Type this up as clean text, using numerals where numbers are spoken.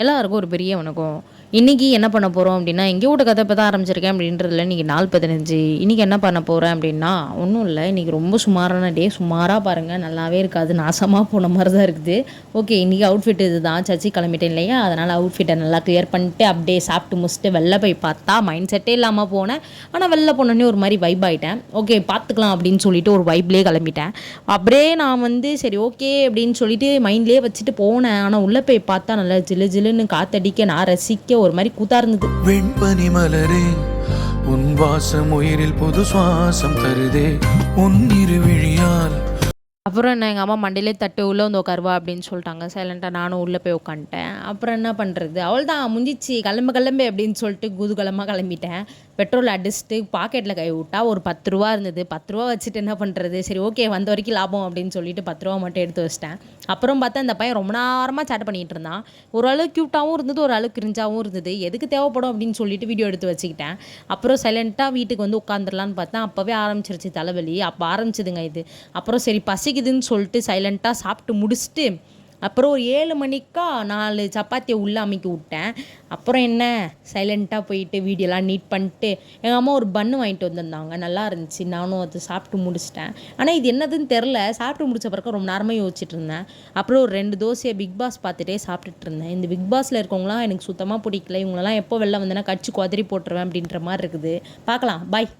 எல்லாருக்கும் ஒரு பெரிய வணக்கம். இன்றைக்கி என்ன பண்ண போகிறோம் அப்படின்னா, எங்கேயோ ஒரு கதை இப்ப தான் ஆரம்பிச்சிருக்கேன் அப்படின்றதில்ல. இன்றைக்கி நாள் 15. இன்றைக்கி என்ன பண்ண போகிறேன் அப்படின்னா, ஒன்றும் இல்லை. இன்றைக்கி ரொம்ப சுமாரான டே. சுமாராக பாருங்கள், நல்லாவே இருக்காது. நாசமாக போன மாதிரி தான் இருக்குது. ஓகே, இன்றைக்கி அவுட்ஃபிட் இது தான். சர்ச்சுக்கு கிளம்பிட்டேன் இல்லையா, அதனால் அவுட்ஃபிட்டை நல்லா கிளியர் பண்ணிட்டு அப்படியே சாப்பிட்டு முடிச்சுட்டு வெளில போய் பார்த்தா மைண்ட் செட்டே இல்லாமல் போனேன். ஆனால் வெளில போனோடனே ஒரு மாதிரி வைப் ஆகிட்டேன். ஓகே, பார்த்துக்கலாம் அப்படின்னு சொல்லிட்டு ஒரு வைப்லேயே கிளம்பிட்டேன். அப்படியே நான் வந்து சரி ஓகே அப்படின்னு சொல்லிட்டு மைண்ட்லேயே வச்சுட்டு போனேன். ஆனால் உள்ளே போய் பார்த்தா நல்லா ஜிலு ஜிலுன்னு காத்தடிக்க, நான் ரசிக்க ஒரு மாதிரி கூத்தா இருந்தது. வெண்பனி மலரே, உன் வாசம் உயிரில் புது சுவாசம் தருதே, உன் இருவிழியால். அப்புறம் என்ன, எங்கள் அம்மா மண்டையிலே தட்டு உள்ளே வந்து உட்காருவா அப்படின்னு சொல்லிட்டாங்க. சைலண்ட்டாக நானும் உள்ளே போய் உட்காந்துட்டேன். அப்புறம் என்ன பண்ணுறது, அவள் தான் முடிஞ்சிச்சு, கிளம்பு அப்படின்னு சொல்லிட்டு குதூகலமாக கிளம்பிட்டேன். பெட்ரோல் அடிச்சுட்டு பாக்கெட்டில் கை விட்டா ஒரு 10 ரூபா இருந்தது. 10 ரூபா வச்சுட்டு என்ன பண்ணுறது, சரி ஓகே வந்த வரைக்கும் லாபம் அப்படின்னு சொல்லிட்டு 10 ரூபா மட்டும் எடுத்து வச்சிட்டேன். அப்புறம் பார்த்தா இந்த பையன் ரொம்ப நேரமாக சேட்டை பண்ணிகிட்டு இருந்தான். ஒரு அளவுக்கு க்யூட்டாகவும் இருந்தது, ஒரு அளவுக்கு கிரிஞ்சாகவும் இருந்தது. எதுக்கு தேவைப்படும் அப்படின்னு சொல்லிட்டு வீடியோ எடுத்து வச்சுக்கிட்டேன். அப்புறம் சைலண்ட்டாக வீட்டுக்கு வந்து உட்காந்துடலான்னு பார்த்தேன். அப்போவே ஆரம்பிச்சிருச்சு தலைவலி. அப்போ ஆரம்பிச்சதுங்க இது. அப்புறம் சரி பசிக்குதுன்னு சொல்லிட்டு சைலண்ட்டாக சாப்பிட்டு முடிச்சுட்டு அப்புறம் ஒரு 7 மணிக்கா 4 சப்பாத்தியை உள்ளே அமுக்கி விட்டேன். அப்புறம் என்ன, சைலண்ட்டாக போயிட்டு வீடியோலாம் நீட் பண்ணிட்டு எங்கள் அம்மா ஒரு பன்னு வாங்கிட்டு வந்திருந்தாங்க. நல்லா இருந்துச்சு. நானும் அதை சாப்பிட்டு முடிச்சிட்டேன். ஆனால் இது என்னதுன்னு தெரில. சாப்பிட்டு முடிச்ச பிறகு ரொம்ப நேரமாக யோசிச்சுட்டு இருந்தேன். அப்புறம் ஒரு 2 தோசையை பிக் பாஸ் பார்த்துட்டே சாப்பிட்டுட்டு இருந்தேன். இந்த பிக் பாஸில் இருக்கவங்களாம் எனக்கு சுத்தமாக பிடிக்கல. இவங்களெல்லாம் எப்போ வெளில வந்தேன்னா கடிச்சு குதறி போட்டுருவேன் அப்படின்ற மாதிரி இருக்குது. பார்க்கலாம், பாய்.